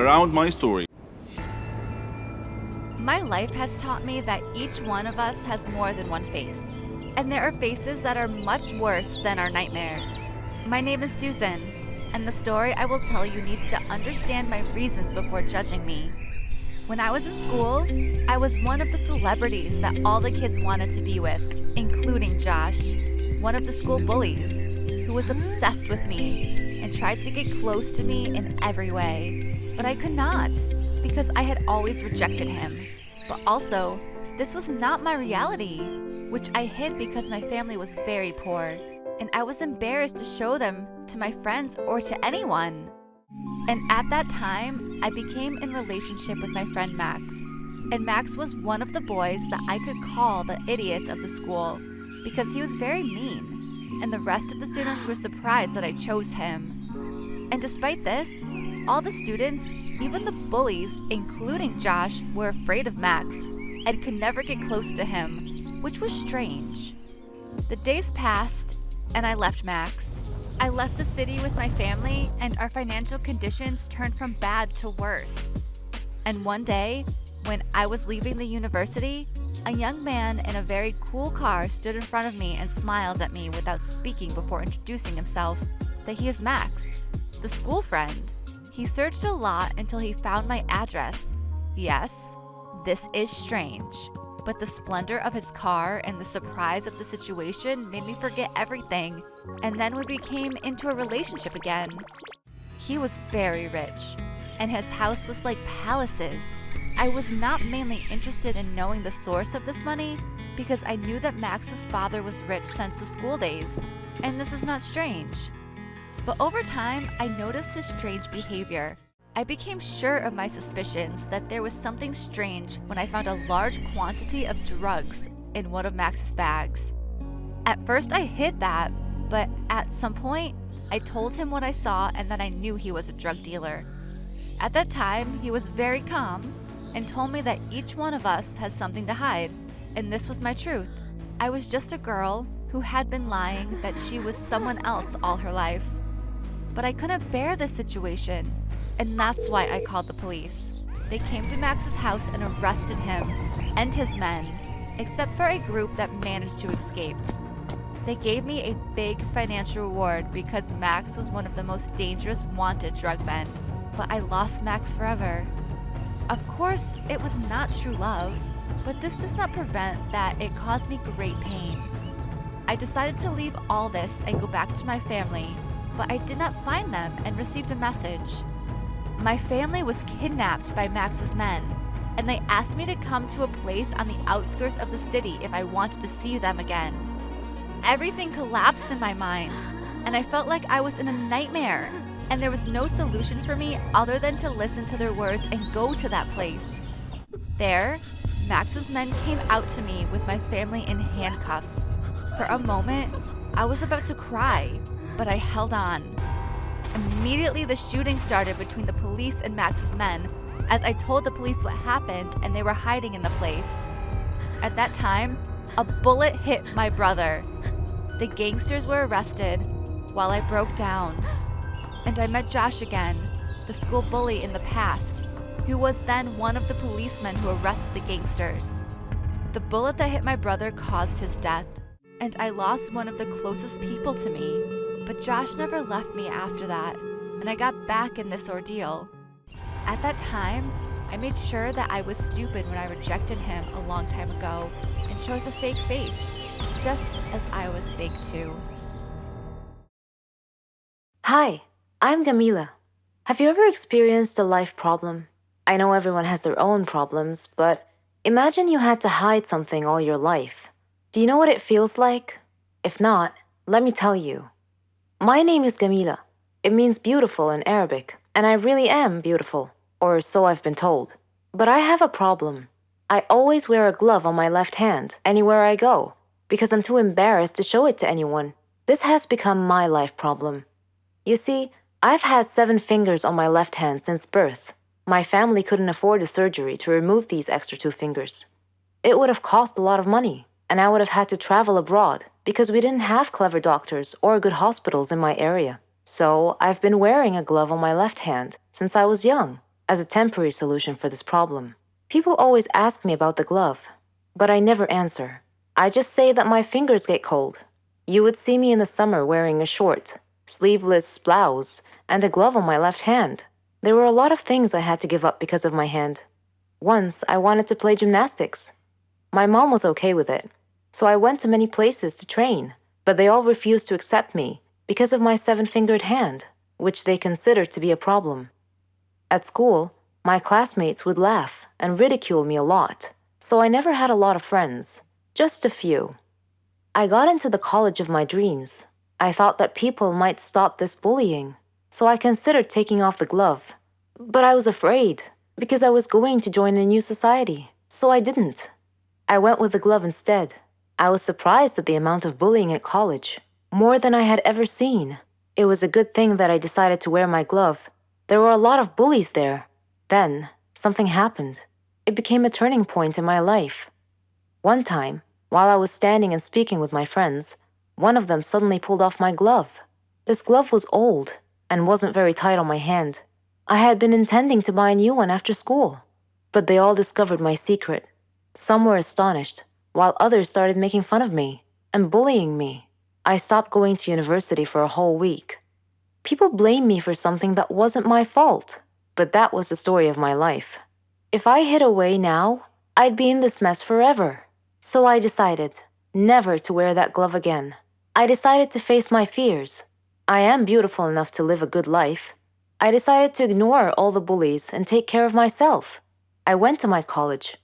around my story. My life has taught me that each one of us has more than one face. And there are faces that are much worse than our nightmares. My name is Susan, and the story I will tell you needs to understand my reasons before judging me. When I was in school, I was one of the celebrities that all the kids wanted to be with, including Josh, one of the school bullies, who was obsessed with me and tried to get close to me in every way. But I could not, because I had always rejected him. But also, this was not my reality, which I hid because my family was very poor, and I was embarrassed to show them to my friends or to anyone. And at that time, I became in relationship with my friend Max. And Max was one of the boys that I could call the idiots of the school because he was very mean, and the rest of the students were surprised that I chose him. And despite this, all the students, even the bullies, including Josh, were afraid of Max and could never get close to him, which was strange. The days passed, and I left Max. I left the city with my family, and our financial conditions turned from bad to worse. And one day, when I was leaving the university, a young man in a very cool car stood in front of me and smiled at me without speaking before introducing himself that he is Max, the school friend. He searched a lot until he found my address. Yes, this is strange, but the splendor of his car and the surprise of the situation made me forget everything, and then we became into a relationship again. He was very rich, and his house was like palaces. I was not mainly interested in knowing the source of this money because I knew that Max's father was rich since the school days, and this is not strange. But over time, I noticed his strange behavior. I became sure of my suspicions that there was something strange when I found a large quantity of drugs in one of Max's bags. At first I hid that, but at some point, I told him what I saw and that I knew he was a drug dealer. At that time, he was very calm and told me that each one of us has something to hide, and this was my truth. I was just a girl who had been lying that she was someone else all her life. But I couldn't bear this situation, and that's why I called the police. They came to Max's house and arrested him and his men, except for a group that managed to escape. They gave me a big financial reward because Max was one of the most dangerous wanted drug men, but I lost Max forever. Of course, it was not true love, but this does not prevent that it caused me great pain. I decided to leave all this and go back to my family, but I did not find them and received a message. My family was kidnapped by Max's men, and they asked me to come to a place on the outskirts of the city if I wanted to see them again. Everything collapsed in my mind, and I felt like I was in a nightmare, and there was no solution for me other than to listen to their words and go to that place. There, Max's men came out to me with my family in handcuffs. For a moment, I was about to cry, but I held on. Immediately, the shooting started between the police and Max's men as I told the police what happened and they were hiding in the place. At that time, a bullet hit my brother. The gangsters were arrested while I broke down. And I met Josh again, the school bully in the past, who was then one of the policemen who arrested the gangsters. The bullet that hit my brother caused his death, and I lost one of the closest people to me. But Josh never left me after that, and I got back in this ordeal. At that time, I made sure that I was stupid when I rejected him a long time ago and chose a fake face, just as I was fake too. Hi, I'm Gamila. Have you ever experienced a life problem? I know everyone has their own problems, but imagine you had to hide something all your life. Do you know what it feels like? If not, let me tell you. My name is Gamila. It means beautiful in Arabic, and I really am beautiful, or so I've been told. But I have a problem. I always wear a glove on my left hand anywhere I go, because I'm too embarrassed to show it to anyone. This has become my life problem. You see, I've had 7 fingers on my left hand since birth. My family couldn't afford a surgery to remove these extra 2 fingers. It would have cost a lot of money, and I would have had to travel abroad because we didn't have clever doctors or good hospitals in my area. So I've been wearing a glove on my left hand since I was young. as a temporary solution for this problem. People always ask me about the glove, but I never answer. I just say that my fingers get cold. You would see me in the summer wearing a short, sleeveless blouse and a glove on my left hand. There were a lot of things I had to give up because of my hand. Once, I wanted to play gymnastics. My mom was okay with it, so I went to many places to train, but they all refused to accept me because of my seven-fingered hand, which they considered to be a problem. At school, my classmates would laugh and ridicule me a lot, so I never had a lot of friends, just a few. I got into the college of my dreams. I thought that people might stop this bullying, so I considered taking off the glove. But I was afraid, because I was going to join a new society, so I didn't. I went with the glove instead. I was surprised at the amount of bullying at college, more than I had ever seen. It was a good thing that I decided to wear my glove. There were a lot of bullies there. Then, something happened. It became a turning point in my life. One time, while I was standing and speaking with my friends, one of them suddenly pulled off my glove. This glove was old and wasn't very tight on my hand. I had been intending to buy a new one after school, but they all discovered my secret. Some were astonished, while others started making fun of me and bullying me. I stopped going to university for a whole week. People blamed me for something that wasn't my fault, but that was the story of my life. If I hid away now, I'd be in this mess forever. So I decided never to wear that glove again. I decided to face my fears. I am beautiful enough to live a good life. I decided to ignore all the bullies and take care of myself. I went to my college.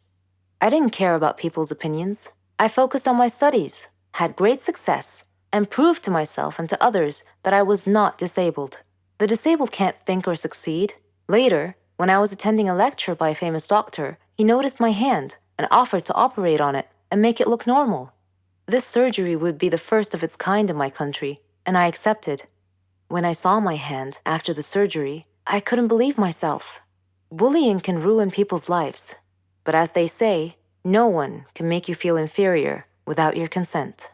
I didn't care about people's opinions. I focused on my studies, had great success, and proved to myself and to others that I was not disabled. The disabled can't think or succeed. Later, when I was attending a lecture by a famous doctor, he noticed my hand and offered to operate on it and make it look normal. This surgery would be the first of its kind in my country, and I accepted. When I saw my hand after the surgery, I couldn't believe myself. Bullying can ruin people's lives, but as they say, no one can make you feel inferior without your consent.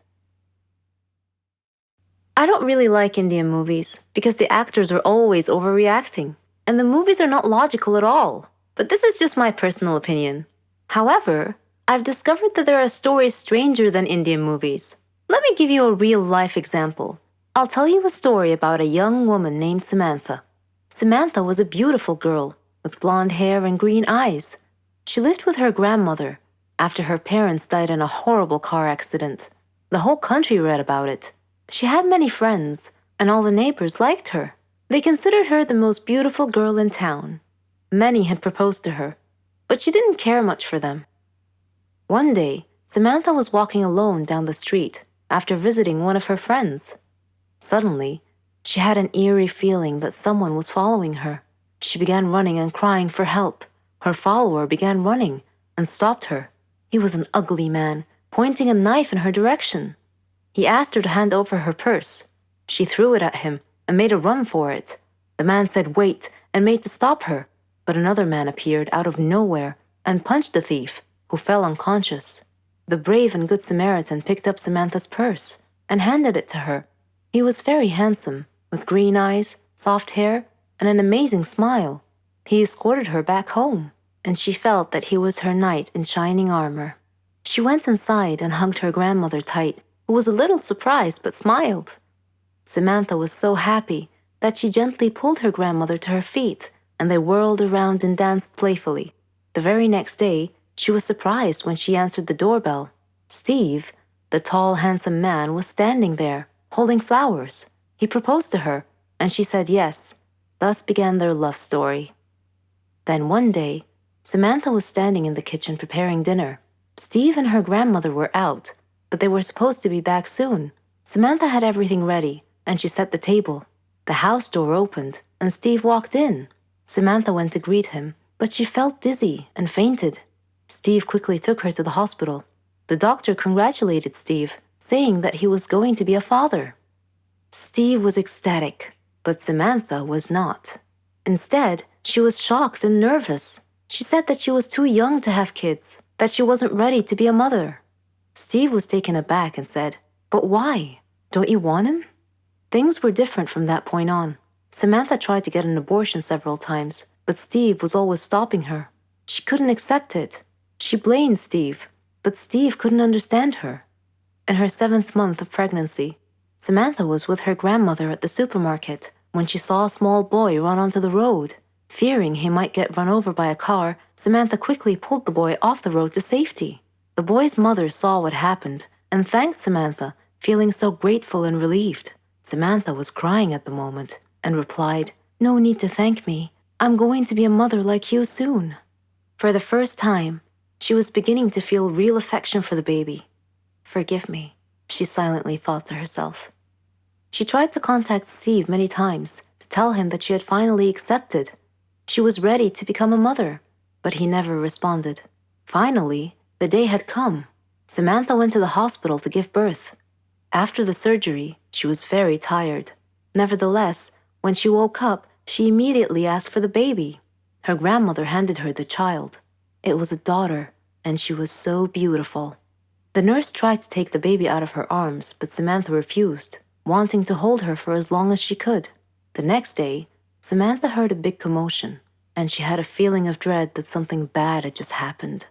I don't really like Indian movies because the actors are always overreacting, and the movies are not logical at all. But this is just my personal opinion. However, I've discovered that there are stories stranger than Indian movies. Let me give you a real-life example. I'll tell you a story about a young woman named Samantha. Samantha was a beautiful girl with blonde hair and green eyes. She lived with her grandmother after her parents died in a horrible car accident. The whole country read about it. She had many friends, and all the neighbors liked her. They considered her the most beautiful girl in town. Many had proposed to her, but she didn't care much for them. One day, Samantha was walking alone down the street after visiting one of her friends. Suddenly, she had an eerie feeling that someone was following her. She began running and crying for help. Her follower began running and stopped her. He was an ugly man, pointing a knife in her direction. He asked her to hand over her purse. She threw it at him and made a run for it. The man said wait and made to stop her, but another man appeared out of nowhere and punched the thief, who fell unconscious. The brave and good Samaritan picked up Samantha's purse and handed it to her. He was very handsome, with green eyes, soft hair, and an amazing smile. He escorted her back home, and she felt that he was her knight in shining armor. She went inside and hugged her grandmother tight, who was a little surprised but smiled. Samantha was so happy that she gently pulled her grandmother to her feet, and they whirled around and danced playfully. The very next day, she was surprised when she answered the doorbell. Steve, the tall, handsome man, was standing there, holding flowers. He proposed to her, and she said yes. Thus began their love story. Then one day, Samantha was standing in the kitchen preparing dinner. Steve and her grandmother were out, but they were supposed to be back soon. Samantha had everything ready, and she set the table. The house door opened, and Steve walked in. Samantha went to greet him, but she felt dizzy and fainted. Steve quickly took her to the hospital. The doctor congratulated Steve, saying that he was going to be a father. Steve was ecstatic, but Samantha was not. Instead, she was shocked and nervous. She said that she was too young to have kids, that she wasn't ready to be a mother. Steve was taken aback and said, "But why? Don't you want him?" Things were different from that point on. Samantha tried to get an abortion several times, but Steve was always stopping her. She couldn't accept it. She blamed Steve, but Steve couldn't understand her. In her 7th month of pregnancy, Samantha was with her grandmother at the supermarket when she saw a small boy run onto the road. Fearing he might get run over by a car, Samantha quickly pulled the boy off the road to safety. The boy's mother saw what happened and thanked Samantha, feeling so grateful and relieved. Samantha was crying at the moment and replied, "No need to thank me. I'm going to be a mother like you soon." For the first time, she was beginning to feel real affection for the baby. "Forgive me," she silently thought to herself. She tried to contact Steve many times to tell him that she had finally accepted. She was ready to become a mother, but he never responded. Finally, the day had come. Samantha went to the hospital to give birth. After the surgery, she was very tired. Nevertheless, when she woke up, she immediately asked for the baby. Her grandmother handed her the child. It was a daughter, and she was so beautiful. The nurse tried to take the baby out of her arms, but Samantha refused, wanting to hold her for as long as she could. The next day, Samantha heard a big commotion, and she had a feeling of dread that something bad had just happened.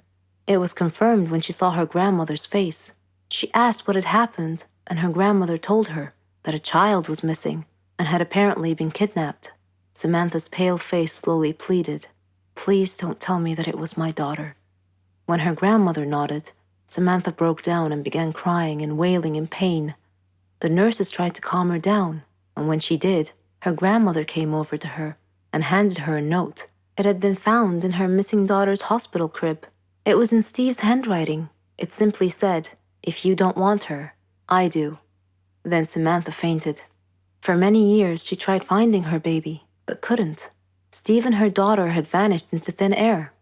It was confirmed when she saw her grandmother's face. She asked what had happened, and her grandmother told her that a child was missing and had apparently been kidnapped. Samantha's pale face slowly pleaded, "Please don't tell me that it was my daughter." When her grandmother nodded, Samantha broke down and began crying and wailing in pain. The nurses tried to calm her down, and when she did, her grandmother came over to her and handed her a note. It had been found in her missing daughter's hospital crib. It was in Steve's handwriting. It simply said, "If you don't want her, I do." Then Samantha fainted. For many years, she tried finding her baby, but couldn't. Steve and her daughter had vanished into thin air.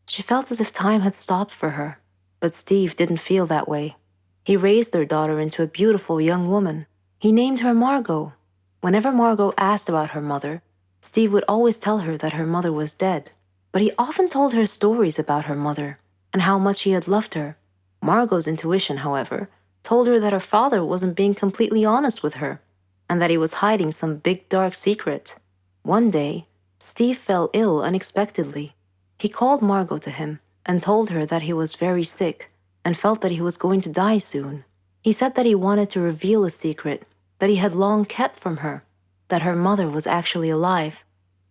She felt as if time had stopped for her, but Steve didn't feel that way. He raised their daughter into a beautiful young woman. He named her Margot. Whenever Margot asked about her mother, Steve would always tell her that her mother was dead, but he often told her stories about her mother and how much he had loved her. Margot's intuition, however, told her that her father wasn't being completely honest with her and that he was hiding some big dark secret. One day, Steve fell ill unexpectedly. He called Margot to him and told her that he was very sick and felt that he was going to die soon. He said that he wanted to reveal a secret that he had long kept from her, that her mother was actually alive,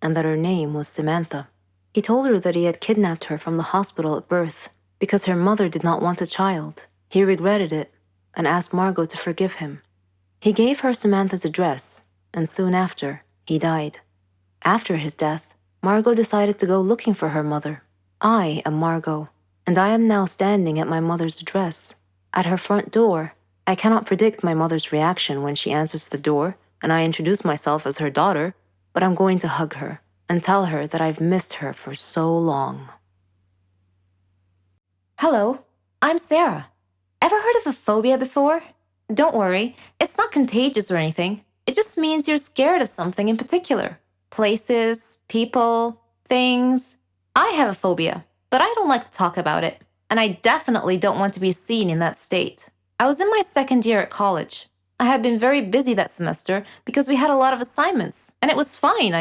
and that her name was Samantha. He told her that he had kidnapped her from the hospital at birth because her mother did not want a child. He regretted it and asked Margot to forgive him. He gave her Samantha's address, and soon after, he died. After his death, Margot decided to go looking for her mother. I am Margot, and I am now standing at my mother's address. At her front door, I cannot predict my mother's reaction when she answers the door and I introduce myself as her daughter, but I'm going to hug her and tell her that I've missed her for so long. Hello, I'm Sarah. Ever heard of a phobia before? Don't worry, it's not contagious or anything. It just means you're scared of something in particular. Places, people, things. I have a phobia, but I don't like to talk about it, and I definitely don't want to be seen in that state. I was in my 2nd year at college. I had been very busy that semester because we had a lot of assignments, and it was fine.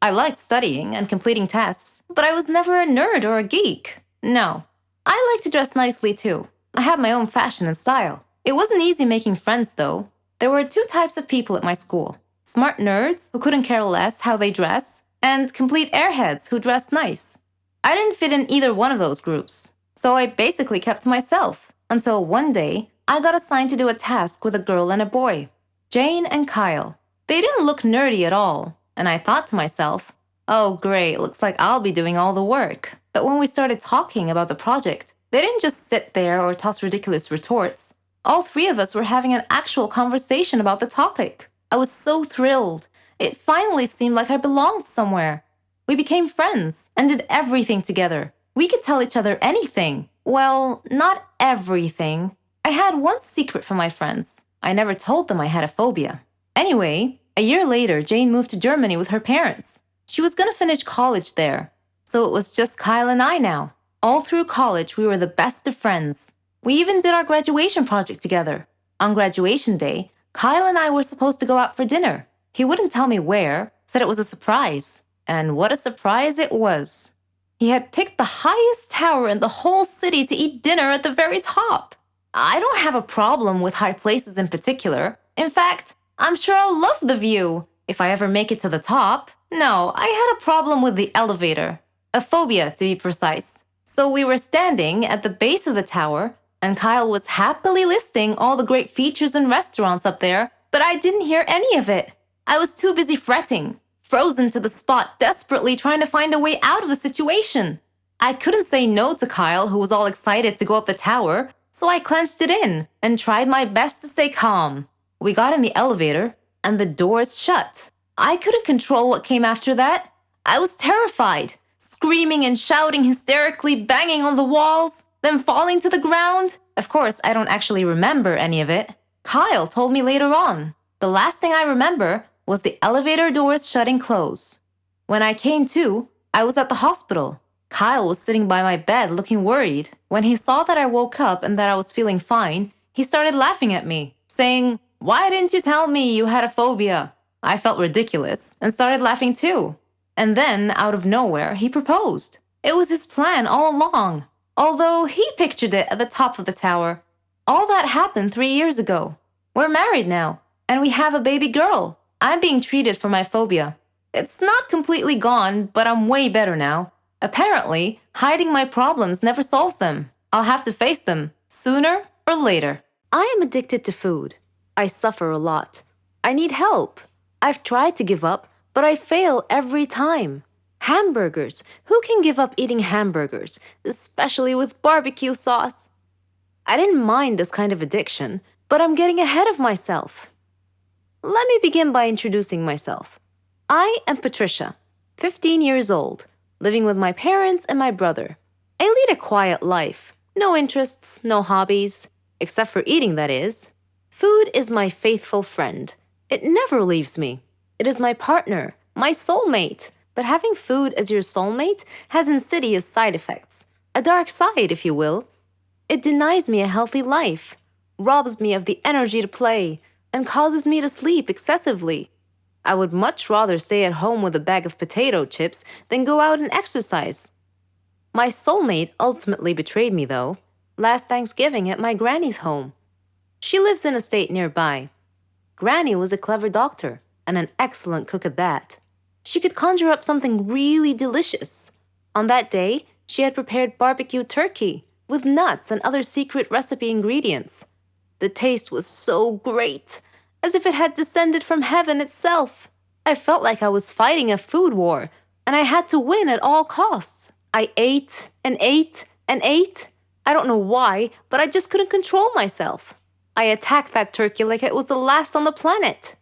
I liked studying and completing tasks, but I was never a nerd or a geek. No. I like to dress nicely too. I had my own fashion and style. It wasn't easy making friends though. There were 2 types of people at my school. Smart nerds who couldn't care less how they dress, and complete airheads who dressed nice. I didn't fit in either one of those groups, so I basically kept to myself until one day I got assigned to do a task with a girl and a boy, Jane and Kyle. They didn't look nerdy at all, and I thought to myself, oh great, looks like I'll be doing all the work. But when we started talking about the project, they didn't just sit there or toss ridiculous retorts. All 3 of us were having an actual conversation about the topic. I was so thrilled. It finally seemed like I belonged somewhere. We became friends and did everything together. We could tell each other anything. Well, not everything. I had one secret from my friends. I never told them I had a phobia. Anyway, a year later, Jane moved to Germany with her parents. She was going to finish college there. So it was just Kyle and I now. All through college, we were the best of friends. We even did our graduation project together. On graduation day, Kyle and I were supposed to go out for dinner. He wouldn't tell me where, said it was a surprise. And what a surprise it was. He had picked the highest tower in the whole city to eat dinner at the very top. I don't have a problem with high places in particular. In fact, I'm sure I'll love the view if I ever make it to the top. No, I had a problem with the elevator. A phobia, to be precise. So we were standing at the base of the tower, and Kyle was happily listing all the great features and restaurants up there, but I didn't hear any of it. I was too busy fretting, frozen to the spot, desperately trying to find a way out of the situation. I couldn't say no to Kyle, who was all excited to go up the tower, so I clenched it in and tried my best to stay calm. We got in the elevator, and the doors shut. I couldn't control what came after that. I was terrified, screaming and shouting hysterically, banging on the walls, then falling to the ground. Of course, I don't actually remember any of it. Kyle told me later on. The last thing I remember was the elevator doors shutting close. When I came to, I was at the hospital. Kyle was sitting by my bed looking worried. When he saw that I woke up and that I was feeling fine, he started laughing at me, saying, "Why didn't you tell me you had a phobia?" I felt ridiculous and started laughing too. And then, out of nowhere, he proposed. It was his plan all along, although he pictured it at the top of the tower. All that happened 3 years ago. We're married now, and we have a baby girl. I'm being treated for my phobia. It's not completely gone, but I'm way better now. Apparently, hiding my problems never solves them. I'll have to face them, sooner or later. I am addicted to food. I suffer a lot. I need help. I've tried to give up, but I fail every time. Hamburgers. Who can give up eating hamburgers, especially with barbecue sauce? I didn't mind this kind of addiction, but I'm getting ahead of myself. Let me begin by introducing myself. I am Patricia, 15 years old, living with my parents and my brother. I lead a quiet life. No interests, no hobbies, except for eating, that is. Food is my faithful friend. It never leaves me. It is my partner, my soulmate. But having food as your soulmate has insidious side effects. A dark side, if you will. It denies me a healthy life, robs me of the energy to play, and causes me to sleep excessively. I would much rather stay at home with a bag of potato chips than go out and exercise. My soulmate ultimately betrayed me, though, last Thanksgiving at my granny's home. She lives in a state nearby. Granny was a clever doctor, and an excellent cook at that. She could conjure up something really delicious. On that day, she had prepared barbecue turkey with nuts and other secret recipe ingredients. The taste was so great, as if it had descended from heaven itself. I felt like I was fighting a food war, and I had to win at all costs. I ate and ate and ate. I don't know why, but I just couldn't control myself. I attacked that turkey like it was the last on the planet.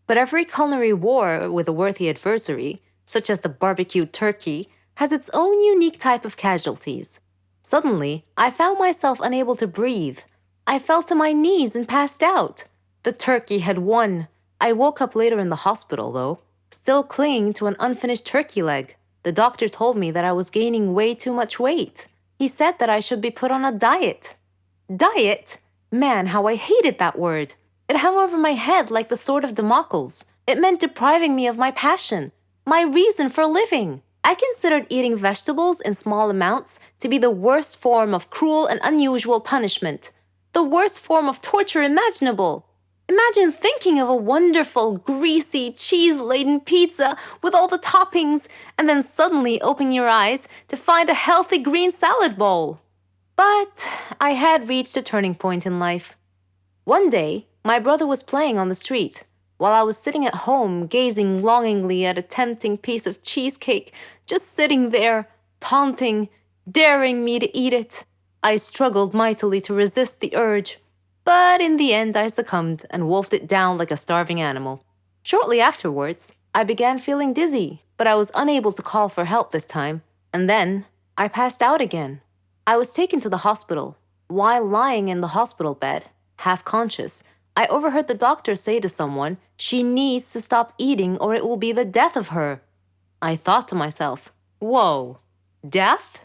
But every culinary war with a worthy adversary, such as the barbecued turkey, has its own unique type of casualties. Suddenly, I found myself unable to breathe. I fell to my knees and passed out. The turkey had won. I woke up later in the hospital, though, still clinging to an unfinished turkey leg. The doctor told me that I was gaining way too much weight. He said that I should be put on a diet. Diet? Man, how I hated that word. It hung over my head like the sword of Damocles. It meant depriving me of my passion, my reason for living. I considered eating vegetables in small amounts to be the worst form of cruel and unusual punishment, the worst form of torture imaginable. Imagine thinking of a wonderful, greasy, cheese-laden pizza with all the toppings and then suddenly opening your eyes to find a healthy green salad bowl. But I had reached a turning point in life. One day, my brother was playing on the street, while I was sitting at home gazing longingly at a tempting piece of cheesecake, just sitting there, taunting, daring me to eat it. I struggled mightily to resist the urge, but in the end I succumbed and wolfed it down like a starving animal. Shortly afterwards, I began feeling dizzy, but I was unable to call for help this time, and then I passed out again. I was taken to the hospital. While lying in the hospital bed, half conscious, I overheard the doctor say to someone, "She needs to stop eating or it will be the death of her." I thought to myself, whoa, death?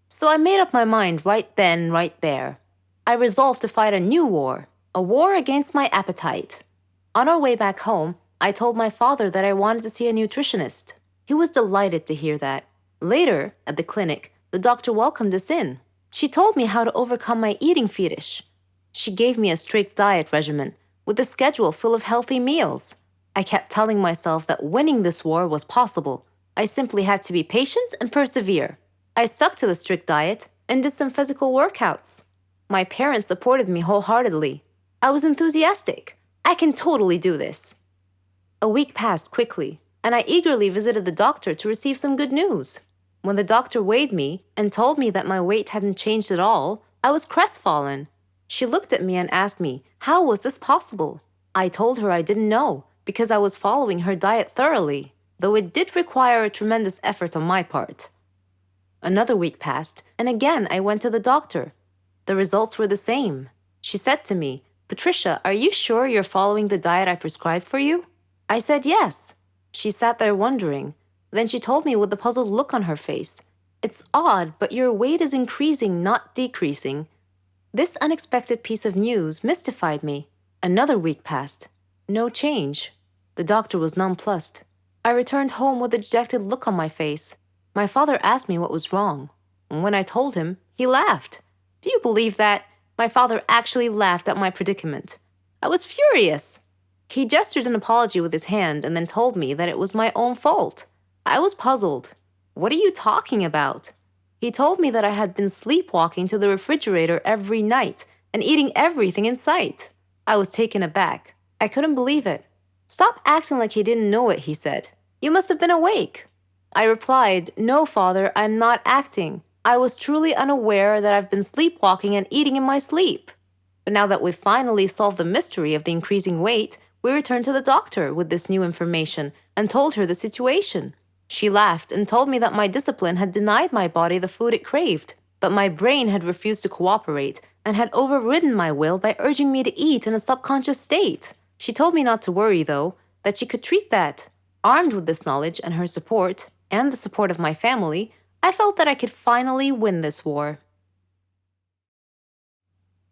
So I made up my mind right then, right there. I resolved to fight a new war, a war against my appetite. On our way back home, I told my father that I wanted to see a nutritionist. He was delighted to hear that. Later, at the clinic, the doctor welcomed us in. She told me how to overcome my eating fetish. She gave me a strict diet regimen with a schedule full of healthy meals. I kept telling myself that winning this war was possible. I simply had to be patient and persevere. I stuck to the strict diet and did some physical workouts. My parents supported me wholeheartedly. I was enthusiastic. I can totally do this. A week passed quickly, and I eagerly visited the doctor to receive some good news. When the doctor weighed me and told me that my weight hadn't changed at all, I was crestfallen. She looked at me and asked me, how was this possible? I told her I didn't know, because I was following her diet thoroughly, though it did require a tremendous effort on my part. Another week passed, and again I went to the doctor. The results were the same. She said to me, Patricia, are you sure you're following the diet I prescribed for you? I said yes. She sat there wondering. Then she told me with a puzzled look on her face, it's odd, but your weight is increasing, not decreasing. This unexpected piece of news mystified me. Another week passed. No change. The doctor was nonplussed. I returned home with a dejected look on my face. My father asked me what was wrong. When I told him, he laughed. Do you believe that? My father actually laughed at my predicament. I was furious. He gestured an apology with his hand and then told me that it was my own fault. I was puzzled. What are you talking about? He told me that I had been sleepwalking to the refrigerator every night and eating everything in sight. I was taken aback. I couldn't believe it. Stop acting like he didn't know it, he said. You must have been awake. I replied, no, father, I'm not acting. I was truly unaware that I've been sleepwalking and eating in my sleep. But now that we've finally solved the mystery of the increasing weight, we returned to the doctor with this new information and told her the situation. She laughed and told me that my discipline had denied my body the food it craved, but my brain had refused to cooperate and had overridden my will by urging me to eat in a subconscious state. She told me not to worry, though, that she could treat that. Armed with this knowledge and her support, and the support of my family, I felt that I could finally win this war.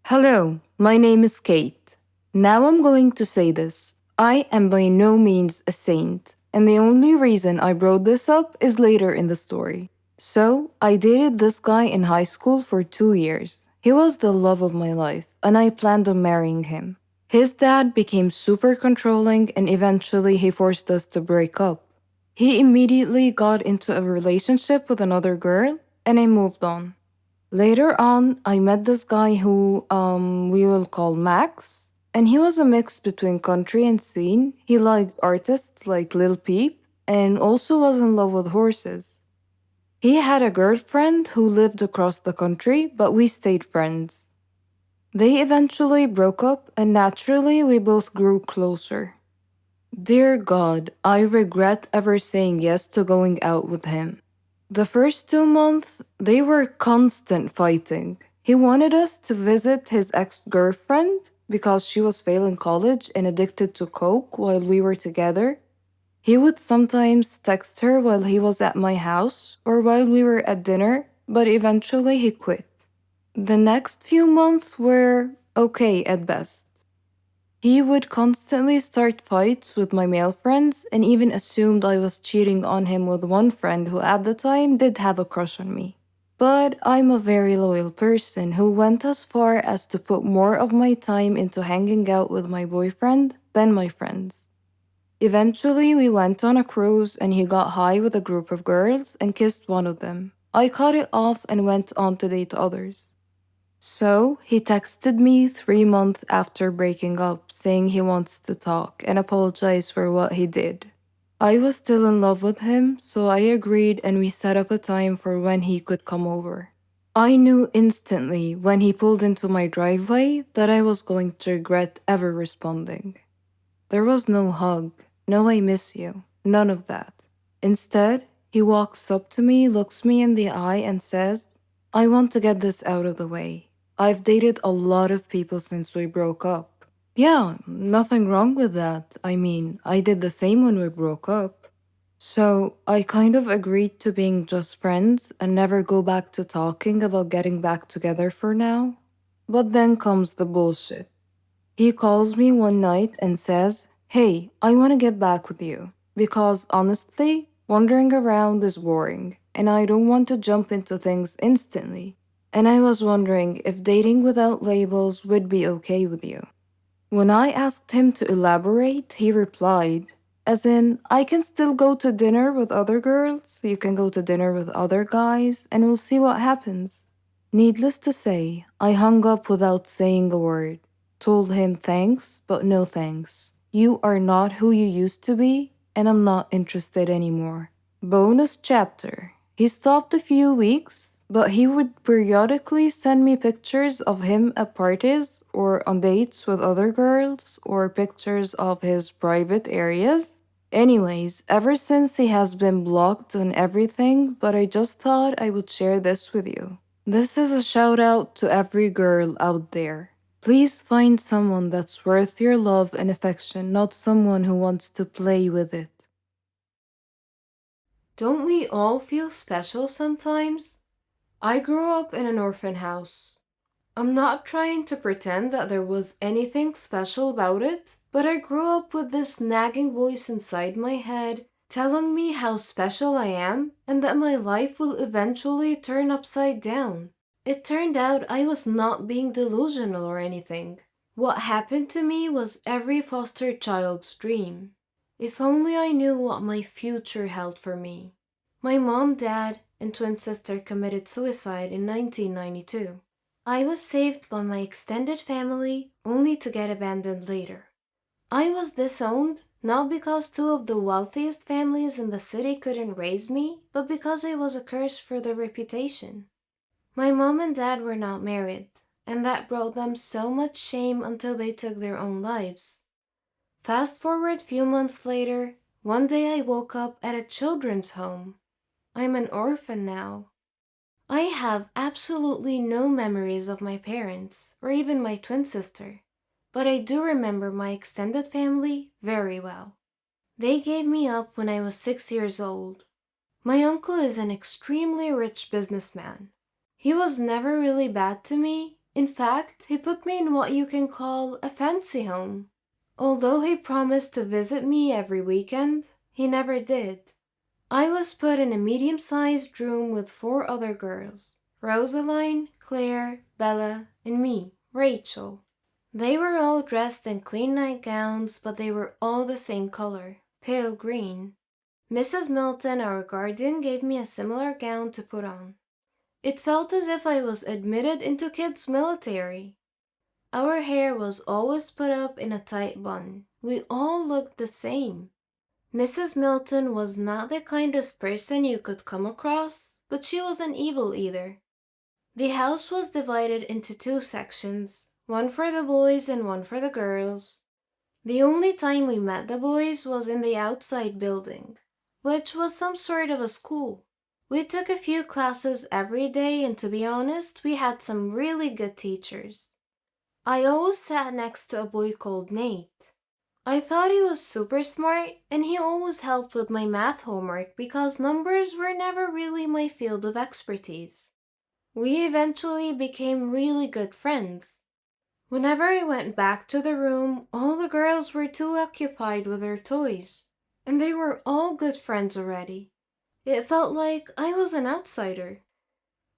Hello, my name is Kate. Now I'm going to say this. I am by no means a saint, and the only reason I brought this up is later in the story. So, I dated this guy in high school for 2 years. He was the love of my life, and I planned on marrying him. His dad became super controlling, and eventually he forced us to break up. He immediately got into a relationship with another girl, and I moved on. Later on, I met this guy who, we will call Max, and he was a mix between country and scene. He liked artists like Lil Peep, and also was in love with horses. He had a girlfriend who lived across the country, but we stayed friends. They eventually broke up, and naturally, we both grew closer. Dear God, I regret ever saying yes to going out with him. The first 2 months, they were constant fighting. He wanted us to visit his ex-girlfriend because she was failing college and addicted to coke while we were together. He would sometimes text her while he was at my house or while we were at dinner, but eventually he quit. The next few months were okay at best. He would constantly start fights with my male friends and even assumed I was cheating on him with one friend who at the time did have a crush on me. But I'm a very loyal person who went as far as to put more of my time into hanging out with my boyfriend than my friends. Eventually, we went on a cruise and he got high with a group of girls and kissed one of them. I cut it off and went on to date others. So, he texted me 3 months after breaking up, saying he wants to talk and apologize for what he did. I was still in love with him, so I agreed and we set up a time for when he could come over. I knew instantly when he pulled into my driveway that I was going to regret ever responding. There was no hug, no I miss you, none of that. Instead, he walks up to me, looks me in the eye and says, I want to get this out of the way. I've dated a lot of people since we broke up. Yeah, nothing wrong with that. I mean, I did the same when we broke up. So, I kind of agreed to being just friends and never go back to talking about getting back together for now. But then comes the bullshit. He calls me one night and says, hey, I want to get back with you. Because honestly, Wandering around is boring, and I don't want to jump into things instantly. And I was wondering if dating without labels would be okay with you. When I asked him to elaborate, he replied, as in, I can still go to dinner with other girls, you can go to dinner with other guys, and we'll see what happens. Needless to say, I hung up without saying a word. Told him thanks, but no thanks. You are not who you used to be, and I'm not interested anymore. Bonus chapter. He stopped a few weeks, but he would periodically send me pictures of him at parties or on dates with other girls or pictures of his private areas. Anyways, ever since he has been blocked on everything, but I just thought I would share this with you. This is a shout out to every girl out there. Please find someone that's worth your love and affection, not someone who wants to play with it. Don't we all feel special sometimes? I grew up in an orphan house. I'm not trying to pretend that there was anything special about it, but I grew up with this nagging voice inside my head telling me how special I am and that my life will eventually turn upside down. It turned out I was not being delusional or anything. What happened to me was every foster child's dream. If only I knew what my future held for me. My mom, dad, and twin sister committed suicide in 1992. I was saved by my extended family only to get abandoned later. I was disowned not because two of the wealthiest families in the city couldn't raise me, but because I was a curse for their reputation. My mom and dad were not married, and that brought them so much shame until they took their own lives. Fast forward few months later, one day I woke up at a children's home. I'm an orphan now. I have absolutely no memories of my parents or even my twin sister, but I do remember my extended family very well. They gave me up when I was 6 years old. My uncle is an extremely rich businessman. He was never really bad to me. In fact, he put me in what you can call a fancy home. Although he promised to visit me every weekend, he never did. I was put in a medium-sized room with 4 other girls, Rosaline, Claire, Bella, and me, Rachel. They were all dressed in clean nightgowns, but they were all the same color, pale green. Mrs. Milton, our guardian, gave me a similar gown to put on. It felt as if I was admitted into kids' military. Our hair was always put up in a tight bun. We all looked the same. Mrs. Milton was not the kindest person you could come across, but she wasn't evil either. The house was divided into 2 sections, one for the boys and one for the girls. The only time we met the boys was in the outside building, which was some sort of a school. We took a few classes every day, and to be honest, we had some really good teachers. I always sat next to a boy called Nate. I thought he was super smart, and he always helped with my math homework because numbers were never really my field of expertise. We eventually became really good friends. Whenever I went back to the room, all the girls were too occupied with their toys, and they were all good friends already. It felt like I was an outsider.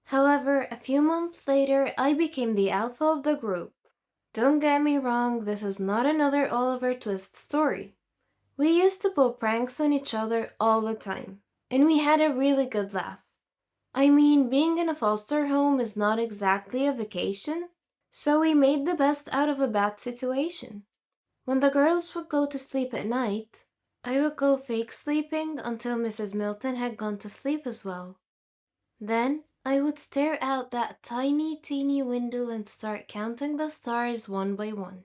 However, a few months later, I became the alpha of the group. Don't get me wrong, this is not another Oliver Twist story. We used to pull pranks on each other all the time, and we had a really good laugh. I mean, being in a foster home is not exactly a vacation, so we made the best out of a bad situation. When the girls would go to sleep at night, I would go fake sleeping until Mrs. Milton had gone to sleep as well. Then I would stare out that tiny, teeny window and start counting the stars one by one.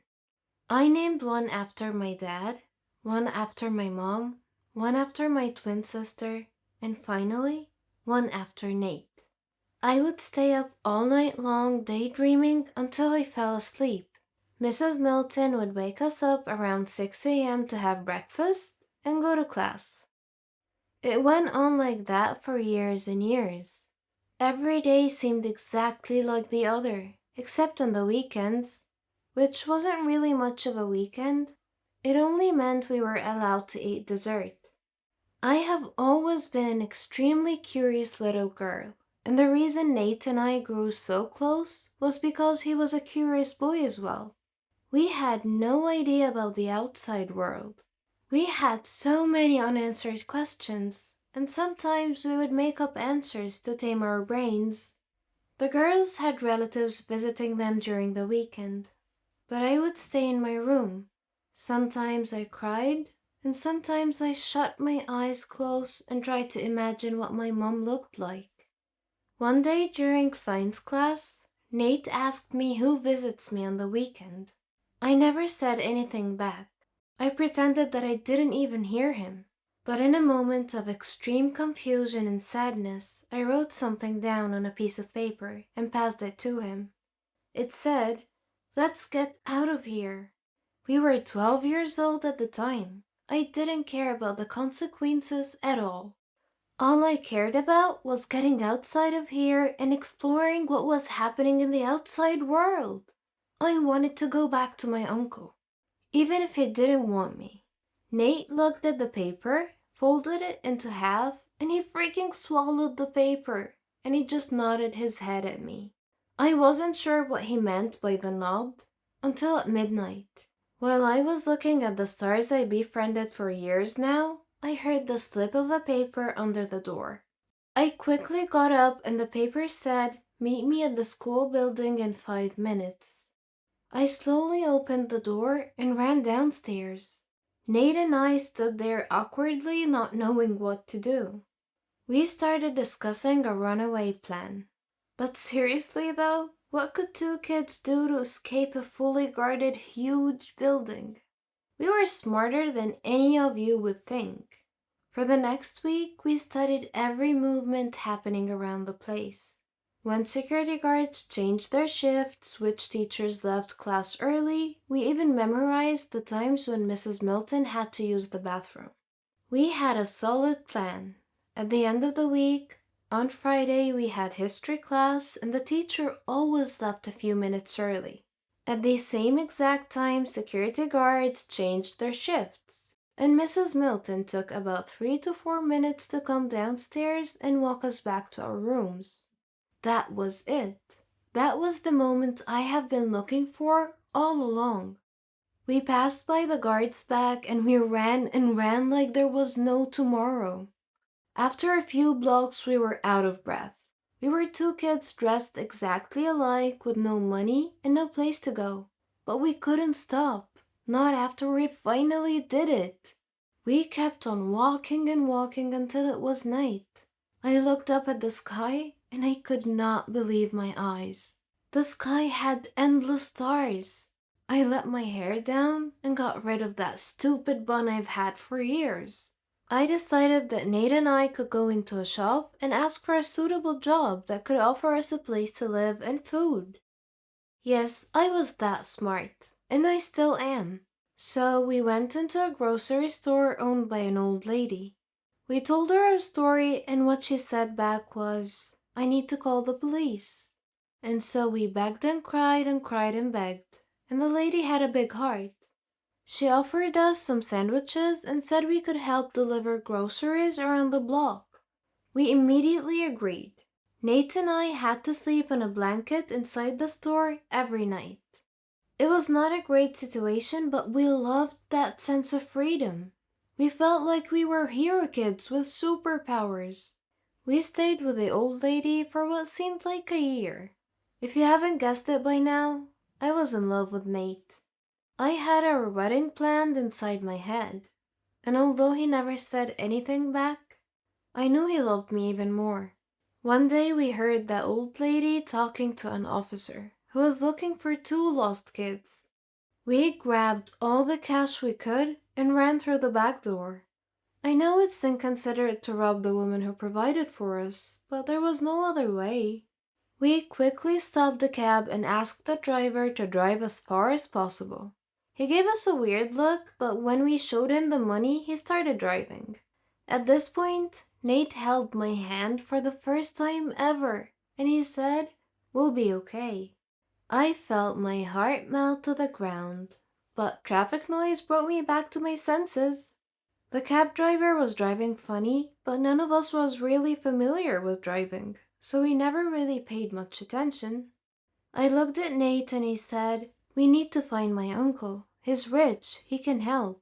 I named one after my dad, one after my mom, one after my twin sister, and finally, one after Nate. I would stay up all night long daydreaming until I fell asleep. Mrs. Milton would wake us up around 6 a.m. to have breakfast and go to class. It went on like that for years and years. Every day seemed exactly like the other, except on the weekends, which wasn't really much of a weekend. It only meant we were allowed to eat dessert. I have always been an extremely curious little girl, and the reason Nate and I grew so close was because he was a curious boy as well. We had no idea about the outside world. We had so many unanswered questions, and sometimes we would make up answers to tame our brains. The girls had relatives visiting them during the weekend, but I would stay in my room. Sometimes I cried, and sometimes I shut my eyes close and tried to imagine what my mom looked like. One day during science class, Nate asked me who visits me on the weekend. I never said anything back. I pretended that I didn't even hear him. But in a moment of extreme confusion and sadness, I wrote something down on a piece of paper and passed it to him. It said, "Let's get out of here." We were 12 years old at the time. I didn't care about the consequences at all. All I cared about was getting outside of here and exploring what was happening in the outside world. I wanted to go back to my uncle, even if he didn't want me. Nate looked at the paper, folded it into half, and he freaking swallowed the paper, and he just nodded his head at me. I wasn't sure what he meant by the nod until at midnight. While I was looking at the stars I befriended for years now, I heard the slip of a paper under the door. I quickly got up and the paper said, "Meet me at the school building in 5 minutes." I slowly opened the door and ran downstairs. Nate and I stood there awkwardly, not knowing what to do. We started discussing a runaway plan. But seriously though, what could two kids do to escape a fully guarded huge building? We were smarter than any of you would think. For the next week, we studied every movement happening around the place. When security guards changed their shifts, which teachers left class early, we even memorized the times when Mrs. Milton had to use the bathroom. We had a solid plan. At the end of the week, on Friday, we had history class, and the teacher always left a few minutes early. At the same exact time, security guards changed their shifts, and Mrs. Milton took about 3 to 4 minutes to come downstairs and walk us back to our rooms. That was it. That was the moment I have been looking for all along. We passed by the guard's back and we ran and ran like there was no tomorrow. After a few blocks, we were out of breath. We were two kids dressed exactly alike with no money and no place to go. But we couldn't stop, not after we finally did it. We kept on walking and walking until it was night. I looked up at the sky and I could not believe my eyes. The sky had endless stars. I let my hair down and got rid of that stupid bun I've had for years. I decided that Nate and I could go into a shop and ask for a suitable job that could offer us a place to live and food. Yes, I was that smart, and I still am. So we went into a grocery store owned by an old lady. We told her our story, and what she said back was, "I need to call the police." And so we begged and cried and begged, and the lady had a big heart. She offered us some sandwiches and said we could help deliver groceries around the block. We immediately agreed. Nate and I had to sleep on a blanket inside the store every night. It was not a great situation, but we loved that sense of freedom. We felt like we were hero kids with superpowers. We stayed with the old lady for what seemed like a year. If you haven't guessed it by now, I was in love with Nate. I had our wedding planned inside my head, and although he never said anything back, I knew he loved me even more. One day we heard that old lady talking to an officer who was looking for two lost kids. We grabbed all the cash we could and ran through the back door. I know it's inconsiderate to rob the woman who provided for us, but there was no other way. We quickly stopped the cab and asked the driver to drive as far as possible. He gave us a weird look, but when we showed him the money, he started driving. At this point, Nate held my hand for the first time ever, and he said, "We'll be okay." I felt my heart melt to the ground, but traffic noise brought me back to my senses. The cab driver was driving funny, but none of us was really familiar with driving, so we never really paid much attention. I looked at Nate and he said, "We need to find my uncle. He's rich, he can help.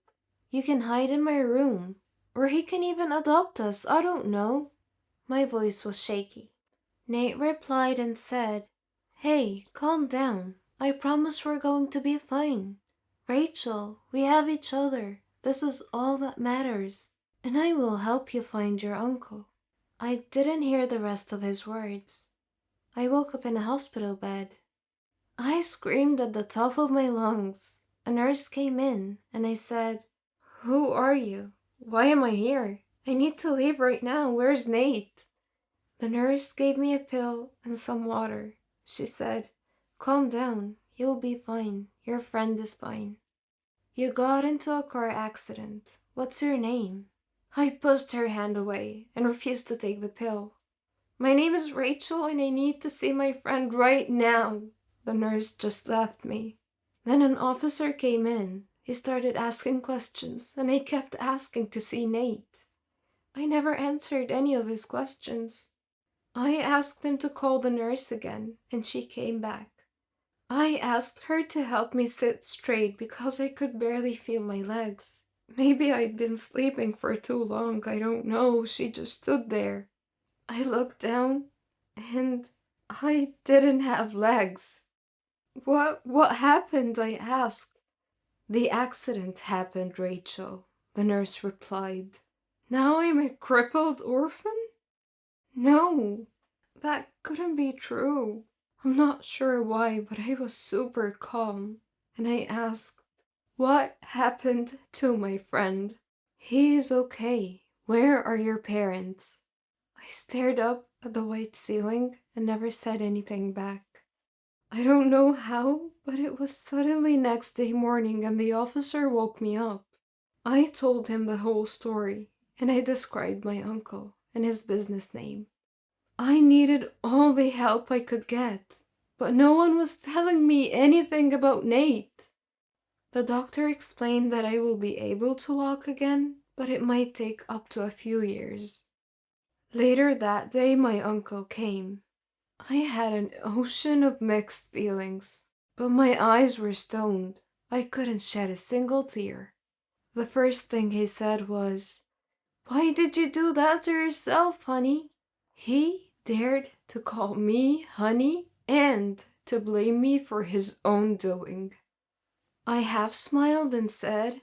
You can hide in my room. Or he can even adopt us, I don't know." My voice was shaky. Nate replied and said, "Hey, calm down. I promise we're going to be fine. Rachel, we have each other. This is all that matters. And I will help you find your uncle." I didn't hear the rest of his words. I woke up in a hospital bed. I screamed at the top of my lungs. A nurse came in and I said, "Who are you? Why am I here? I need to leave right now. Where's Nate?" The nurse gave me a pill and some water. She said, "Calm down. You'll be fine. Your friend is fine. You got into a car accident. What's your name?" I pushed her hand away and refused to take the pill. "My name is Rachel and I need to see my friend right now." The nurse just left me. Then an officer came in. He started asking questions and I kept asking to see Nate. I never answered any of his questions. I asked him to call the nurse again and she came back. I asked her to help me sit straight because I could barely feel my legs. Maybe I'd been sleeping for too long, I don't know. She just stood there. I looked down and I didn't have legs. What happened?" I asked. "The accident happened, Rachel," the nurse replied. "Now I'm a crippled orphan?" No, that couldn't be true. I'm not sure why, but I was super calm. And I asked, "What happened to my friend?" "He is okay. Where are your parents?" I stared up at the white ceiling and never said anything back. I don't know how, but it was suddenly next day morning and the officer woke me up. I told him the whole story and I described my uncle and his business name. I needed all the help I could get, but no one was telling me anything about Nate. The doctor explained that I will be able to walk again, but it might take up to a few years. Later that day, my uncle came. I had an ocean of mixed feelings, but my eyes were stoned. I couldn't shed a single tear. The first thing he said was, "Why did you do that to yourself, honey?" He dared to call me honey and to blame me for his own doing. I half smiled and said,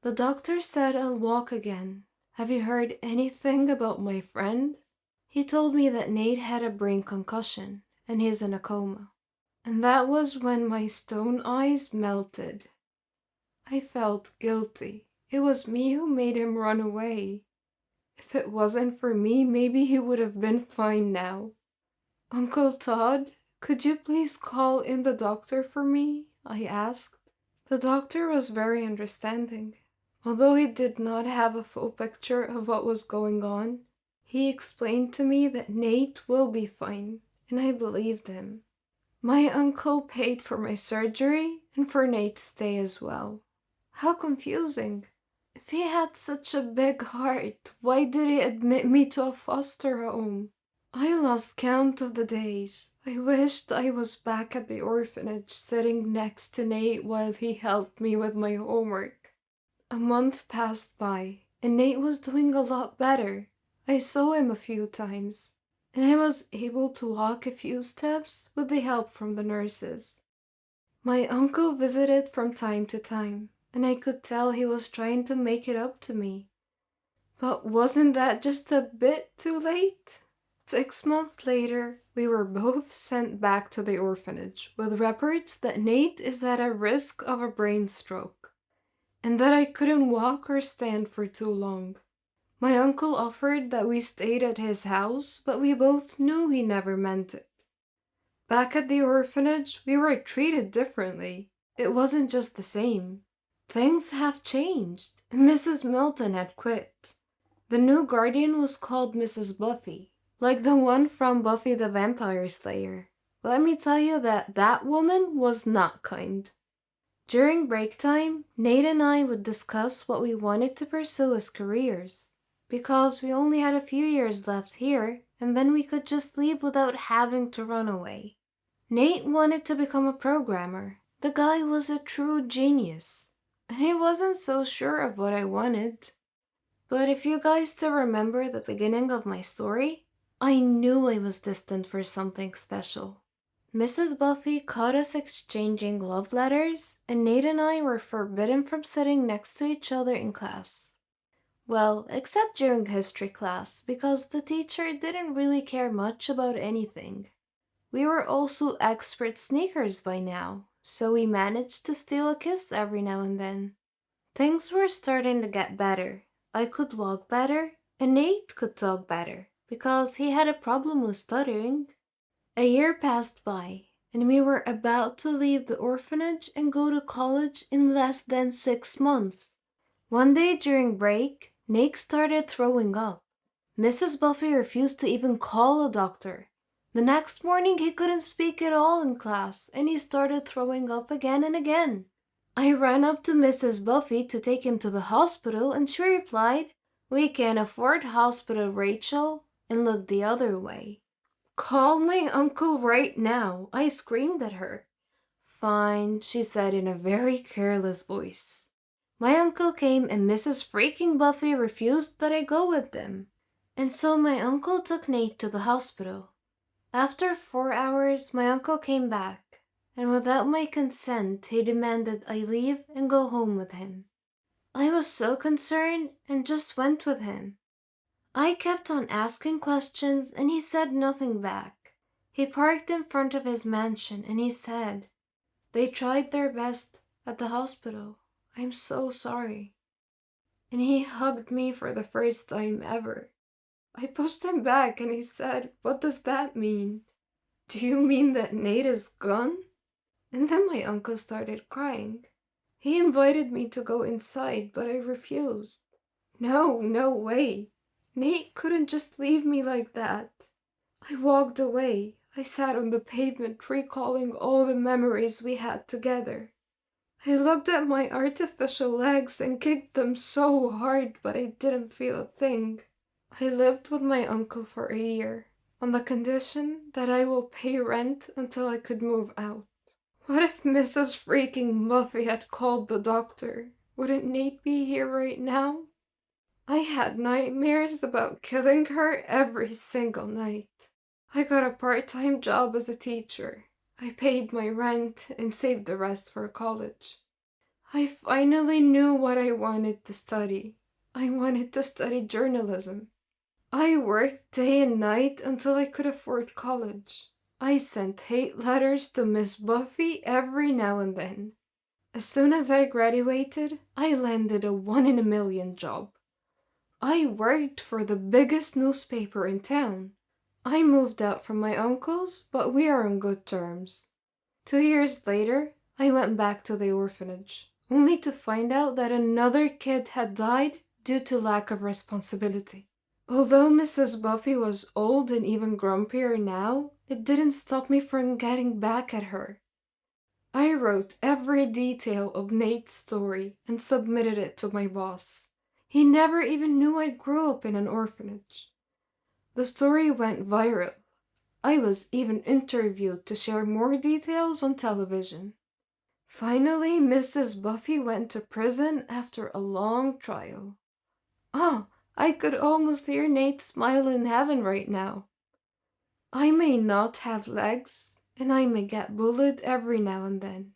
"The doctor said I'll walk again. Have you heard anything about my friend?" He told me that Nate had a brain concussion and he's in a coma. And that was when my stone eyes melted. I felt guilty. It was me who made him run away. If it wasn't for me, maybe he would have been fine now. "Uncle Todd, could you please call in the doctor for me?" I asked. The doctor was very understanding. Although he did not have a full picture of what was going on, he explained to me that Nate will be fine, and I believed him. My uncle paid for my surgery and for Nate's stay as well. How confusing. If he had such a big heart, why did he admit me to a foster home? I lost count of the days. I wished I was back at the orphanage sitting next to Nate while he helped me with my homework. A month passed by, and Nate was doing a lot better. I saw him a few times, and I was able to walk a few steps with the help from the nurses. My uncle visited from time to time, and I could tell he was trying to make it up to me. But wasn't that just a bit too late? 6 months later, we were both sent back to the orphanage with reports that Nate is at a risk of a brain stroke, and that I couldn't walk or stand for too long. My uncle offered that we stayed at his house, but we both knew he never meant it. Back at the orphanage, we were treated differently. It wasn't just the same. Things have changed. Mrs. Milton had quit. The new guardian was called Mrs. Buffy, like the one from Buffy the Vampire Slayer. Let me tell you that that woman was not kind. During break time, Nate and I would discuss what we wanted to pursue as careers. Because we only had a few years left here, and then we could just leave without having to run away. Nate wanted to become a programmer. The guy was a true genius. And I wasn't so sure of what I wanted. But if you guys still remember the beginning of my story, I knew I was destined for something special. Mrs. Buffy caught us exchanging love letters, and Nate and I were forbidden from sitting next to each other in class. Well, except during history class, because the teacher didn't really care much about anything. We were also expert sneakers by now, so we managed to steal a kiss every now and then. Things were starting to get better. I could walk better, and Nate could talk better, because he had a problem with stuttering. A year passed by, and we were about to leave the orphanage and go to college in less than 6 months. One day during break, Nate started throwing up. Mrs. Buffy refused to even call a doctor. The next morning, he couldn't speak at all in class, and he started throwing up again and again. I ran up to Mrs. Buffy to take him to the hospital, and she replied, "We can't afford hospital, Rachel," and looked the other way. "Call my uncle right now," I screamed at her. "Fine," she said in a very careless voice. My uncle came, and Mrs. freaking Buffy refused that I go with them. And so my uncle took Nate to the hospital. After 4 hours, my uncle came back, and without my consent, he demanded I leave and go home with him. I was so concerned and just went with him. I kept on asking questions, and he said nothing back. He parked in front of his mansion, and he said, "They tried their best at the hospital. I'm so sorry." And he hugged me for the first time ever. I pushed him back, and he said, "What does that mean? Do you mean that Nate is gone?" And then my uncle started crying. He invited me to go inside, but I refused. No, no way. Nate couldn't just leave me like that. I walked away. I sat on the pavement recalling all the memories we had together. I looked at my artificial legs and kicked them so hard, but I didn't feel a thing. I lived with my uncle for a year, on the condition that I will pay rent until I could move out. What if Mrs. freaking Buffy had called the doctor? Wouldn't Nate be here right now? I had nightmares about killing her every single night. I got a part-time job as a teacher. I paid my rent and saved the rest for college. I finally knew what I wanted to study. I wanted to study journalism. I worked day and night until I could afford college. I sent hate letters to Miss Buffy every now and then. As soon as I graduated, I landed a 1 in a million job. I worked for the biggest newspaper in town. I moved out from my uncle's, but we are on good terms. 2 years later, I went back to the orphanage, only to find out that another kid had died due to lack of responsibility. Although Mrs. Buffy was old and even grumpier now, it didn't stop me from getting back at her. I wrote every detail of Nate's story and submitted it to my boss. He never even knew I grew up in an orphanage. The story went viral. I was even interviewed to share more details on television. Finally, Mrs. Buffy went to prison after a long trial. Ah, I could almost hear Nate smile in heaven right now. I may not have legs, and I may get bullied every now and then,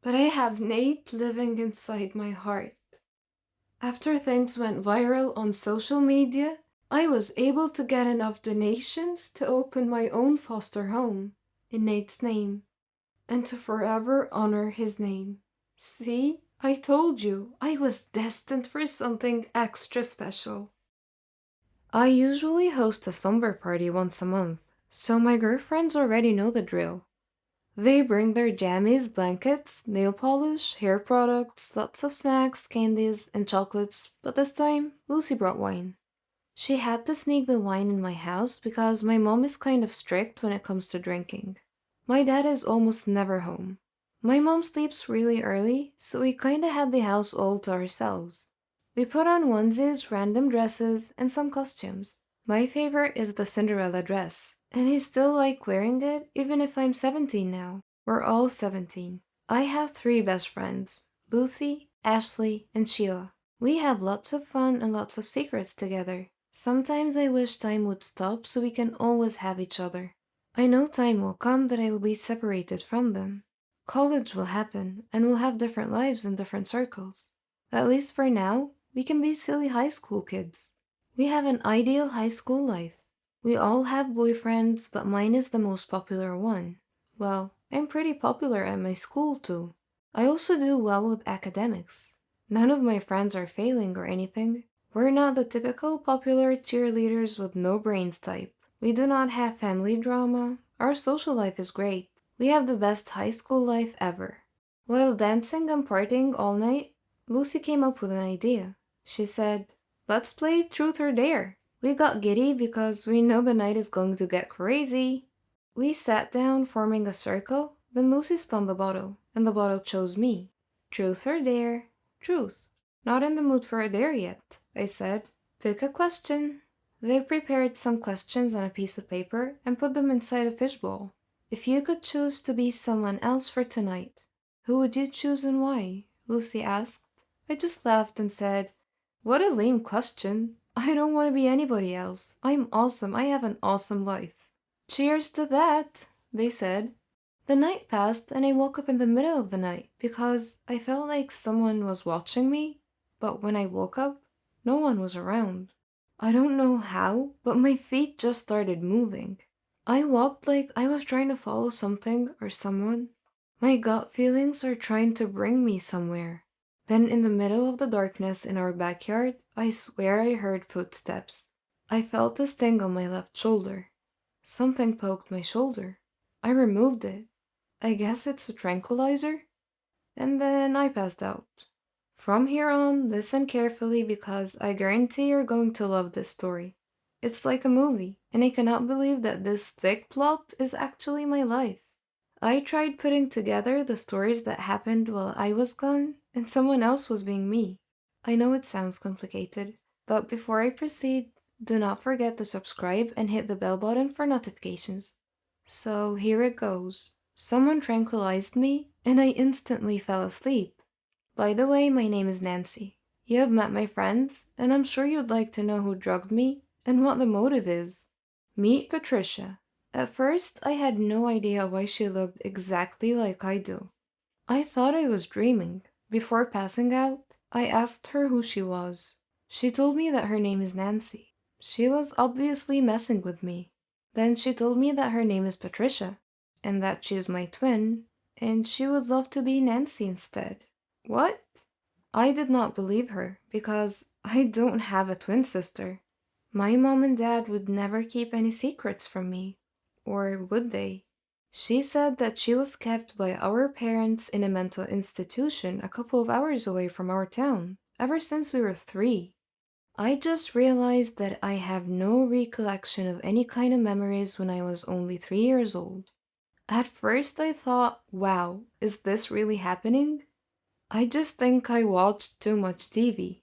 but I have Nate living inside my heart. After things went viral on social media, I was able to get enough donations to open my own foster home in Nate's name, and to forever honor his name. See, I told you, I was destined for something extra special. I usually host a slumber party once a month, so my girlfriends already know the drill. They bring their jammies, blankets, nail polish, hair products, lots of snacks, candies, and chocolates, but this time, Lucy brought wine. She had to sneak the wine in my house because my mom is kind of strict when it comes to drinking. My dad is almost never home. My mom sleeps really early, so we kinda had the house all to ourselves. We put on onesies, random dresses, and some costumes. My favorite is the Cinderella dress, and I still like wearing it even if I'm 17 now. We're all 17. I have three best friends, Lucy, Ashley, and Sheila. We have lots of fun and lots of secrets together. Sometimes I wish time would stop so we can always have each other. I know time will come that I will be separated from them. College will happen, and we'll have different lives in different circles. At least for now, we can be silly high school kids. We have an ideal high school life. We all have boyfriends, but mine is the most popular one. Well, I'm pretty popular at my school too. I also do well with academics. None of my friends are failing or anything. We're not the typical popular cheerleaders with no brains type. We do not have family drama. Our social life is great. We have the best high school life ever. While dancing and partying all night, Lucy came up with an idea. She said, "Let's play Truth or Dare." We got giddy because we know the night is going to get crazy. We sat down, forming a circle, then Lucy spun the bottle, and the bottle chose me. Truth or dare? Truth. Not in the mood for a dare yet, I said. Pick a question. They prepared some questions on a piece of paper and put them inside a fishbowl. If you could choose to be someone else for tonight, who would you choose and why? Lucy asked. I just laughed and said, "What a lame question. I don't want to be anybody else. I'm awesome. I have an awesome life." Cheers to that, they said. The night passed and I woke up in the middle of the night because I felt like someone was watching me, but when I woke up, no one was around. I don't know how, but my feet just started moving. I walked like I was trying to follow something or someone. My gut feelings are trying to bring me somewhere. Then, in the middle of the darkness in our backyard, I swear I heard footsteps. I felt a sting on my left shoulder. Something poked my shoulder. I removed it. I guess it's a tranquilizer? And then I passed out. From here on, listen carefully because I guarantee you're going to love this story. It's like a movie, and I cannot believe that this thick plot is actually my life. I tried putting together the stories that happened while I was gone, and someone else was being me. I know it sounds complicated, but before I proceed, do not forget to subscribe and hit the bell button for notifications. So here it goes. Someone tranquilized me, and I instantly fell asleep. By the way, my name is Nancy. You have met my friends, and I'm sure you'd like to know who drugged me and what the motive is. Meet Patricia. At first, I had no idea why she looked exactly like I do. I thought I was dreaming. Before passing out, I asked her who she was. She told me that her name is Nancy. She was obviously messing with me. Then she told me that her name is Patricia, and that she is my twin, and she would love to be Nancy instead. What? I did not believe her because I don't have a twin sister. My mom and dad would never keep any secrets from me. Or would they? She said that she was kept by our parents in a mental institution a couple of hours away from our town, ever since we were 3. I just realized that I have no recollection of any kind of memories when I was only 3 years old. At first I thought, wow, is this really happening? I just think I watched too much TV.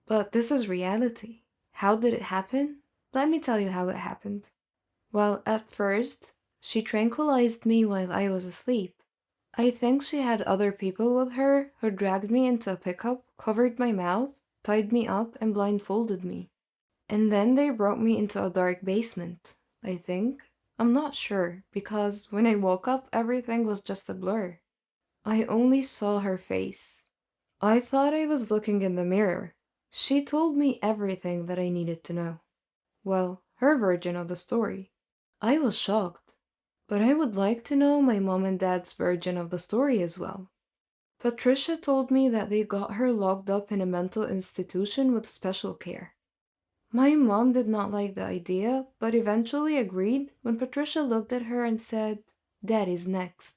But this is reality. How did it happen? Let me tell you how it happened. Well, at first, she tranquilized me while I was asleep. I think she had other people with her who dragged me into a pickup, covered my mouth, tied me up, and blindfolded me. And then they brought me into a dark basement, I think. I'm not sure, because when I woke up, everything was just a blur. I only saw her face. I thought I was looking in the mirror. She told me everything that I needed to know. Well, her version of the story. I was shocked, but I would like to know my mom and dad's version of the story as well. Patricia told me that they got her locked up in a mental institution with special care. My mom did not like the idea, but eventually agreed when Patricia looked at her and said, "Daddy's next."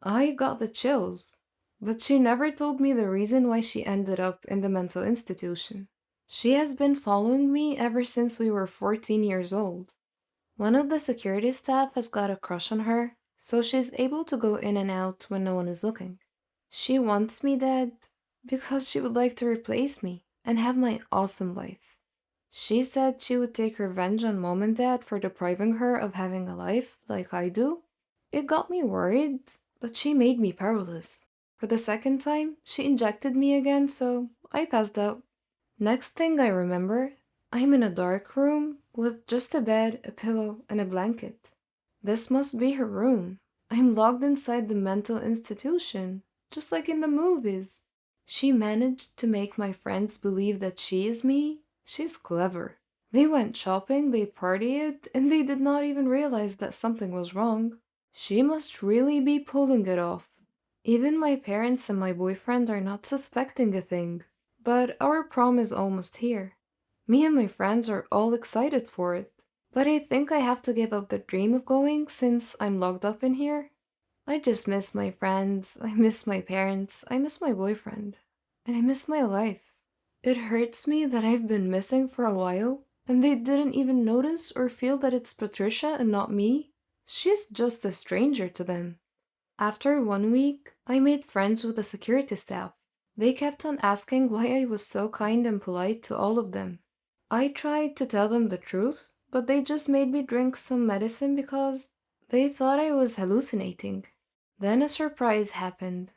I got the chills, but she never told me the reason why she ended up in the mental institution. She has been following me ever since we were 14 years old. One of the security staff has got a crush on her, so she's able to go in and out when no one is looking. She wants me dead because she would like to replace me and have my awesome life. She said she would take revenge on mom and dad for depriving her of having a life like I do. It got me worried, but she made me powerless. For the second time, she injected me again, so I passed out. Next thing I remember, I'm in a dark room with just a bed, a pillow, and a blanket. This must be her room. I'm locked inside the mental institution, just like in the movies. She managed to make my friends believe that she is me. She's clever. They went shopping, they partied, and they did not even realize that something was wrong. She must really be pulling it off. Even my parents and my boyfriend are not suspecting a thing. But our prom is almost here. Me and my friends are all excited for it. But I think I have to give up the dream of going since I'm locked up in here. I just miss my friends, I miss my parents, I miss my boyfriend, and I miss my life. It hurts me that I've been missing for a while, and they didn't even notice or feel that it's Patricia and not me. She's just a stranger to them. After 1 week, I made friends with the security staff. They kept on asking why I was so kind and polite to all of them. I tried to tell them the truth, but they just made me drink some medicine because they thought I was hallucinating. Then a surprise happened.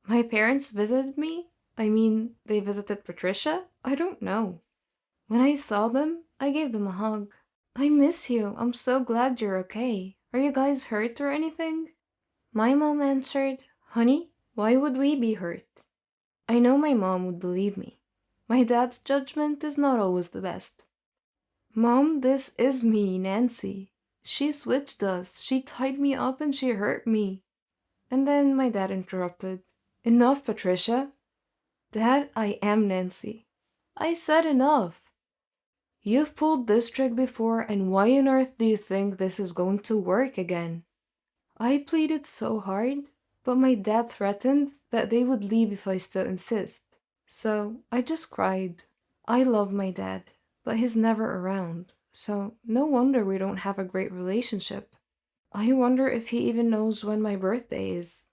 My parents visited me. I mean, they visited Patricia? I don't know. When I saw them, I gave them a hug. I miss you. I'm so glad you're okay. Are you guys hurt or anything? My mom answered, Honey, why would we be hurt? I know my mom would believe me. My dad's judgment is not always the best. Mom, this is me, Nancy. She switched us. She tied me up and she hurt me. And then my dad interrupted. Enough, Patricia. Dad, I am Nancy. I said enough. You've pulled this trick before, and why on earth do you think this is going to work again? I pleaded so hard, but my dad threatened that they would leave if I still insist. So I just cried. I love my dad, but he's never around, so no wonder we don't have a great relationship. I wonder if he even knows when my birthday is.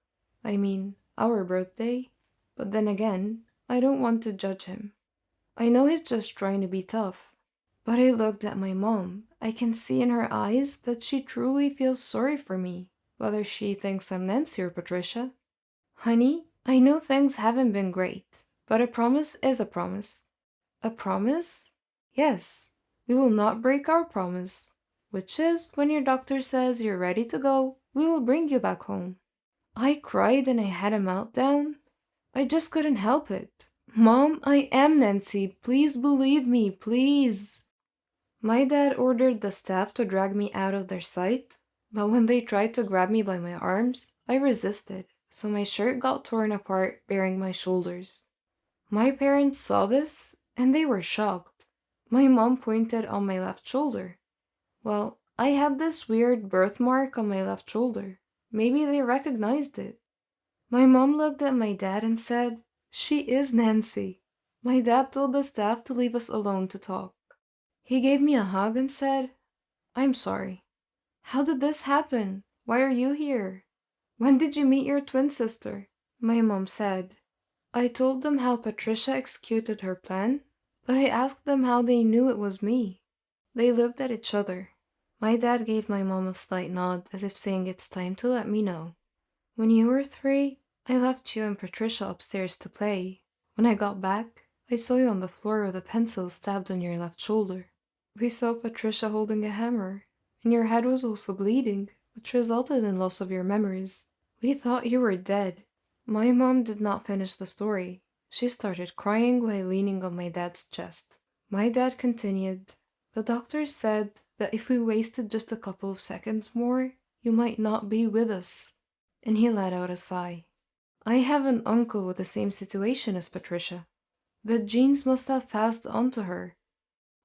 I mean, our birthday. But then again, I don't want to judge him. I know he's just trying to be tough. But I looked at my mom. I can see in her eyes that she truly feels sorry for me, whether she thinks I'm Nancy or Patricia. Honey, I know things haven't been great, but a promise is a promise. A promise? Yes, we will not break our promise, which is when your doctor says you're ready to go, we will bring you back home. I cried and I had a meltdown. I just couldn't help it. Mom, I am Nancy. Please believe me, please. My dad ordered the staff to drag me out of their sight, but when they tried to grab me by my arms, I resisted, so my shirt got torn apart, baring my shoulders. My parents saw this, and they were shocked. My mom pointed on my left shoulder. Well, I had this weird birthmark on my left shoulder. Maybe they recognized it. My mom looked at my dad and said, She is Nancy. My dad told the staff to leave us alone to talk. He gave me a hug and said, I'm sorry. How did this happen? Why are you here? When did you meet your twin sister? My mom said. I told them how Patricia executed her plan, but I asked them how they knew it was me. They looked at each other. My dad gave my mom a slight nod as if saying it's time to let me know. When you were 3, I left you and Patricia upstairs to play. When I got back, I saw you on the floor with a pencil stabbed on your left shoulder. We saw Patricia holding a hammer, and your head was also bleeding, which resulted in loss of your memories. We thought you were dead. My mom did not finish the story. She started crying while leaning on my dad's chest. My dad continued, The doctor said that if we wasted just a couple of seconds more, you might not be with us. And he let out a sigh. I have an uncle with the same situation as Patricia. The genes must have passed on to her.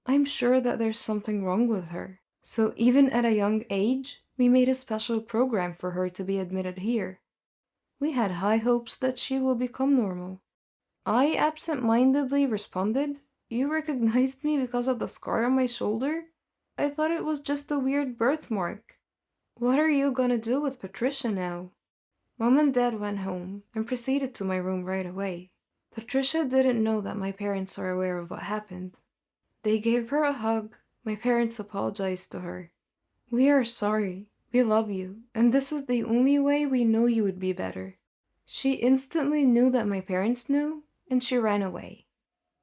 I'm sure that there's something wrong with her. So even at a young age, we made a special program for her to be admitted here. We had high hopes that she will become normal. I absent-mindedly responded, You recognized me because of the scar on my shoulder? I thought it was just a weird birthmark. What are you gonna do with Patricia now? Mom and Dad went home and proceeded to my room right away. Patricia didn't know that my parents are aware of what happened. They gave her a hug. My parents apologized to her. We are sorry. We love you, and this is the only way we know you would be better. She instantly knew that my parents knew, and she ran away.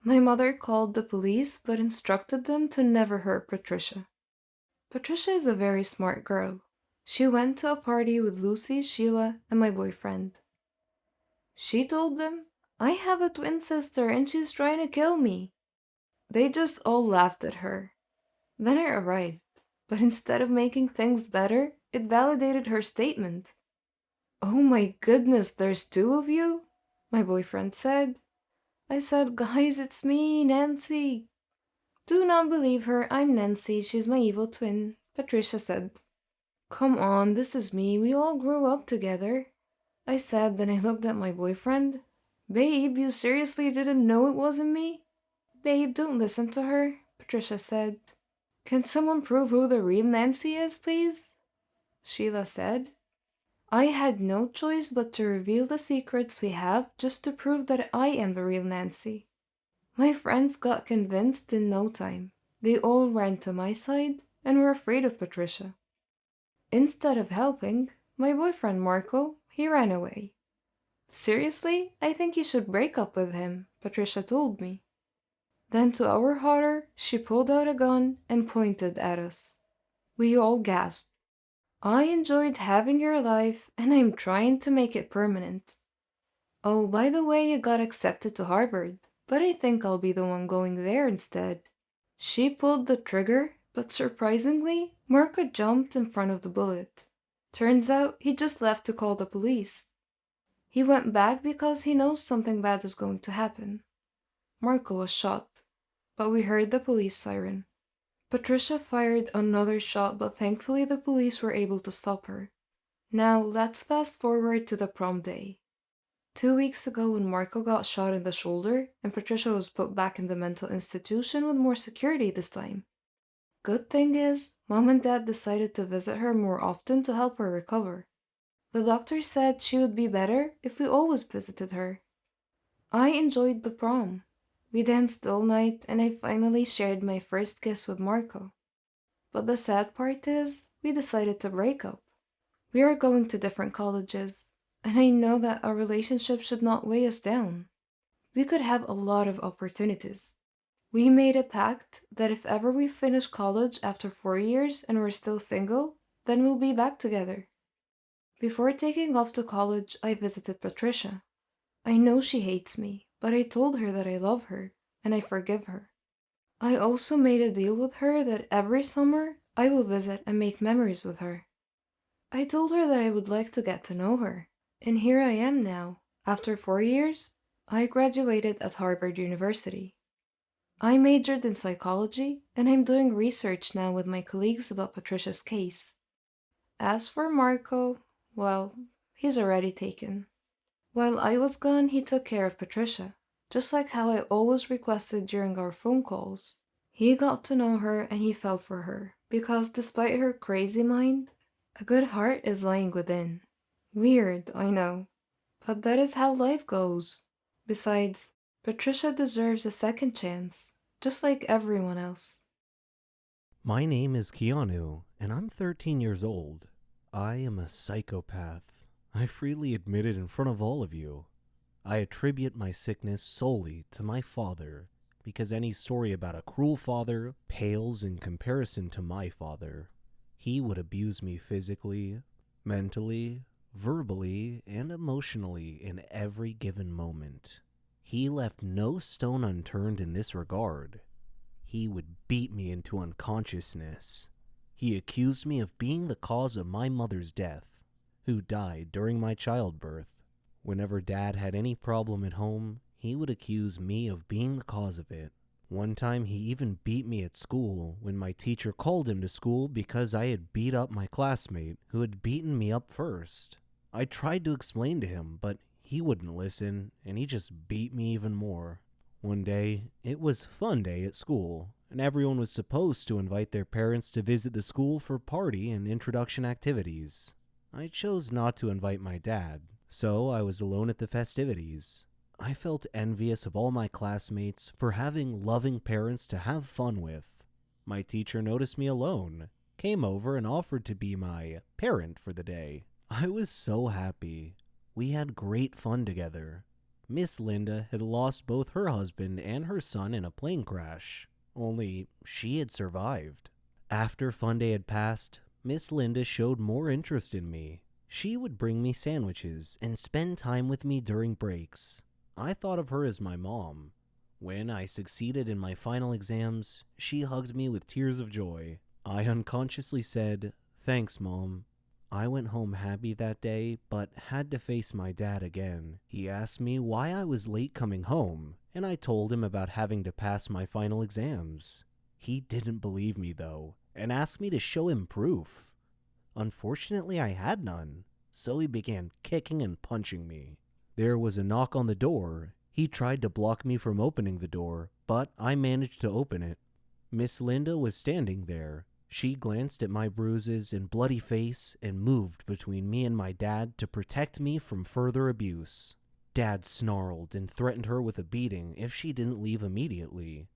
My mother called the police but instructed them to never hurt Patricia. Patricia is a very smart girl. She went to a party with Lucy, Sheila, and my boyfriend. She told them, I have a twin sister and she's trying to kill me. They just all laughed at her. Then I arrived, but instead of making things better, it validated her statement. Oh my goodness, there's two of you? My boyfriend said. I said, guys, it's me, Nancy. Do not believe her, I'm Nancy, she's my evil twin, Patricia said. Come on, this is me, we all grew up together. I said, then I looked at my boyfriend. Babe, you seriously didn't know it wasn't me? Babe, don't listen to her, Patricia said. Can someone prove who the real Nancy is, please? Sheila said. I had no choice but to reveal the secrets we have just to prove that I am the real Nancy. My friends got convinced in no time. They all ran to my side and were afraid of Patricia. Instead of helping, my boyfriend Marco, he ran away. Seriously, I think you should break up with him, Patricia told me. Then to our horror, she pulled out a gun and pointed at us. We all gasped. I enjoyed having your life and I'm trying to make it permanent. Oh, by the way, you got accepted to Harvard, but I think I'll be the one going there instead. She pulled the trigger, but surprisingly, Marco jumped in front of the bullet. Turns out he just left to call the police. He went back because he knows something bad is going to happen. Marco was shot, but we heard the police siren. Patricia fired another shot, but thankfully the police were able to stop her. Now, let's fast forward to the prom day. 2 weeks ago, when Marco got shot in the shoulder and Patricia was put back in the mental institution with more security this time. Good thing is, Mom and Dad decided to visit her more often to help her recover. The doctor said she would be better if we always visited her. I enjoyed the prom. We danced all night and I finally shared my first kiss with Marco. But the sad part is, we decided to break up. We are going to different colleges, and I know that our relationship should not weigh us down. We could have a lot of opportunities. We made a pact that if ever we finish college after 4 years and we're still single, then we'll be back together. Before taking off to college, I visited Patricia. I know she hates me, but I told her that I love her, and I forgive her. I also made a deal with her that every summer I will visit and make memories with her. I told her that I would like to get to know her, and here I am now. After 4 years, I graduated at Harvard University. I majored in psychology, and I'm doing research now with my colleagues about Patricia's case. As for Marco, well, he's already taken. While I was gone, he took care of Patricia, just like how I always requested during our phone calls. He got to know her and he fell for her, because despite her crazy mind, a good heart is lying within. Weird, I know, but that is how life goes. Besides, Patricia deserves a second chance, just like everyone else. My name is Keanu, and I'm 13 years old. I am a psychopath. I freely admit it in front of all of you. I attribute my sickness solely to my father, because any story about a cruel father pales in comparison to my father. He would abuse me physically, mentally, verbally, and emotionally in every given moment. He left no stone unturned in this regard. He would beat me into unconsciousness. He accused me of being the cause of my mother's death, who died during my childbirth. Whenever Dad had any problem at home, he would accuse me of being the cause of it. One time he even beat me at school when my teacher called him to school because I had beat up my classmate who had beaten me up first. I tried to explain to him, but he wouldn't listen, and he just beat me even more. One day, it was fun day at school, and everyone was supposed to invite their parents to visit the school for party and introduction activities. I chose not to invite my dad, so I was alone at the festivities. I felt envious of all my classmates for having loving parents to have fun with. My teacher noticed me alone, came over and offered to be my parent for the day. I was so happy. We had great fun together. Miss Linda had lost both her husband and her son in a plane crash, only she had survived. After fun day had passed, Miss Linda showed more interest in me. She would bring me sandwiches and spend time with me during breaks. I thought of her as my mom. When I succeeded in my final exams, she hugged me with tears of joy. I unconsciously said, "Thanks, Mom." I went home happy that day, but had to face my dad again. He asked me why I was late coming home, and I told him about having to pass my final exams. He didn't believe me, though, and asked me to show him proof. Unfortunately, I had none, so he began kicking and punching me. There was a knock on the door. He tried to block me from opening the door, but I managed to open it. Miss Linda was standing there. She glanced at my bruises and bloody face and moved between me and my dad to protect me from further abuse. Dad snarled and threatened her with a beating if she didn't leave immediately.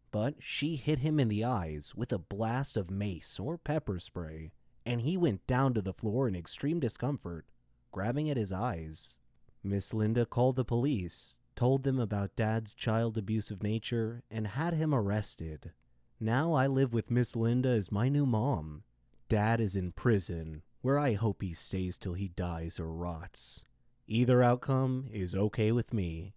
But she hit him in the eyes with a blast of mace or pepper spray, and he went down to the floor in extreme discomfort, grabbing at his eyes. Miss Linda called the police, told them about Dad's child abusive nature, and had him arrested. Now I live with Miss Linda as my new mom. Dad is in prison, where I hope he stays till he dies or rots. Either outcome is okay with me.